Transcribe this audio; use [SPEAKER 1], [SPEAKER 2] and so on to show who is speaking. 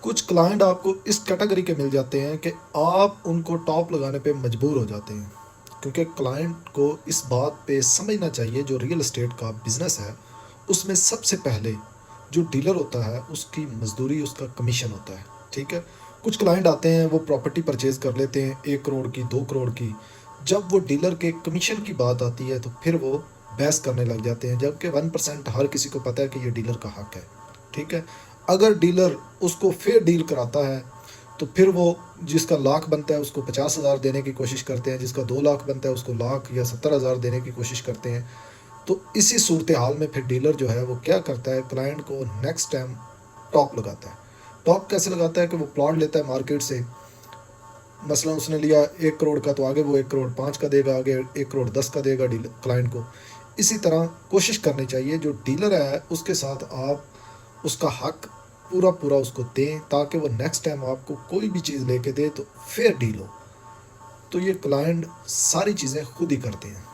[SPEAKER 1] कुछ क्लाइंट आपको इस कैटेगरी के मिल जाते हैं कि आप उनको टॉप लगाने पे मजबूर हो जाते हैं, क्योंकि क्लाइंट को इस बात पे समझना चाहिए जो रियल एस्टेट का बिज़नेस है उसमें सबसे पहले जो डीलर होता है उसकी मजदूरी, उसका कमीशन होता है। ठीक है, कुछ क्लाइंट आते हैं वो प्रॉपर्टी परचेज़ कर लेते हैं 1 करोड़ की, 2 करोड़ की। जब वो डीलर के कमीशन की बात आती है तो फिर वो बहस करने लग जाते हैं, जबकि 1% हर किसी को पता है कि ये डीलर का हक है। ठीक है, अगर डीलर उसको फेयर डील कराता है तो फिर वो जिसका लाख बनता है उसको 50,000 देने की कोशिश करते हैं, जिसका 2 लाख बनता है उसको लाख या 70,000 देने की कोशिश करते हैं। तो इसी सूरत हाल में फिर डीलर जो है वो क्या करता है, क्लाइंट को नेक्स्ट टाइम टॉप लगाता है। टॉप कैसे लगाता है कि वो प्लॉट लेता है मार्केट से, मसलन उसने लिया 1 करोड़ का, तो आगे वो 1 करोड़ 5 का देगा, आगे 1 करोड़ 10 का देगा डीलर क्लाइंट को। इसी तरह कोशिश करनी चाहिए जो डीलर है उसके साथ आप उसका हक पूरा पूरा उसको दें, ताकि वो नेक्स्ट टाइम आपको कोई भी चीज़ लेके दे तो फेयर डील हो। तो ये क्लाइंट सारी चीज़ें खुद ही करते हैं।